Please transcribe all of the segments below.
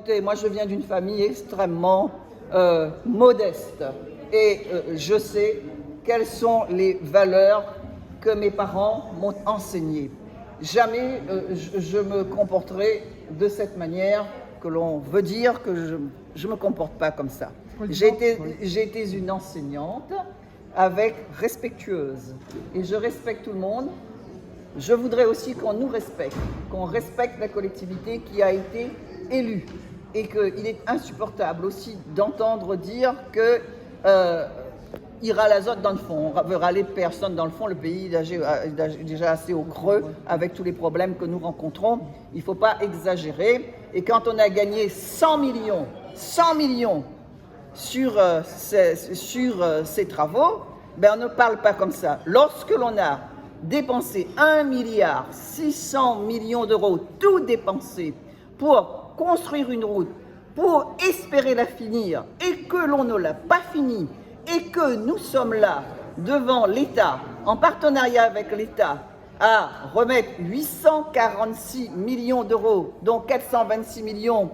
écoutez, moi je viens d'une famille extrêmement modeste et je sais quelles sont les valeurs que mes parents m'ont enseignées. Jamais je me comporterai de cette manière que l'on veut dire que je me comporte pas comme ça. J'ai été une enseignante respectueuse et je respecte tout le monde. Je voudrais aussi qu'on nous respecte, qu'on respecte la collectivité qui a été élue et qu'il est insupportable aussi d'entendre dire que ira l'azote dans le fond. On veut râler personne dans le fond. Le pays est déjà assez au creux avec tous les problèmes que nous rencontrons. Il ne faut pas exagérer. Et quand on a gagné 100 millions sur ces travaux, ben on ne parle pas comme ça. Lorsque l'on a dépensé 1,6 milliard d'euros, tout dépensé pour construire une route, pour espérer la finir, et que l'on ne l'a pas finie, et que nous sommes là, devant l'État, en partenariat avec l'État, à remettre 846 millions d'euros, dont 426 millions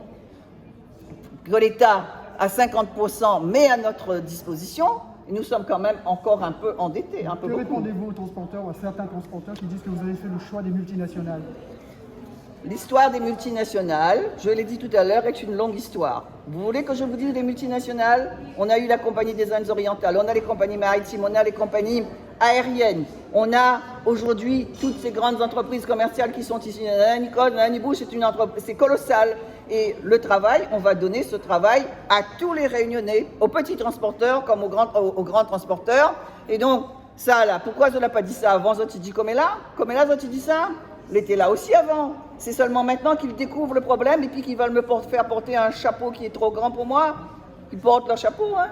que l'État à 50% met à notre disposition, nous sommes quand même encore un peu endettés. Que répondez-vous aux transporteurs, ou à certains transporteurs qui disent que vous avez fait le choix des multinationales? L'histoire des multinationales, je l'ai dit tout à l'heure, est une longue histoire. Vous voulez que je vous dise les multinationales? On a eu la Compagnie des Indes orientales, on a les compagnies maritimes, on a les compagnies aériennes, on a aujourd'hui toutes ces grandes entreprises commerciales qui sont ici. Nicole, Nibou, c'est colossal. Et le travail, on va donner ce travail à tous les Réunionnais, aux petits transporteurs comme aux grands transporteurs. Et donc, ça là, pourquoi je ne l'ai pas dit ça avant? Zoti dit comme là, Zoti dit ça. Il était là aussi avant. C'est seulement maintenant qu'ils découvrent le problème et puis qu'ils veulent me faire porter un chapeau qui est trop grand pour moi. Ils portent leur chapeau, hein.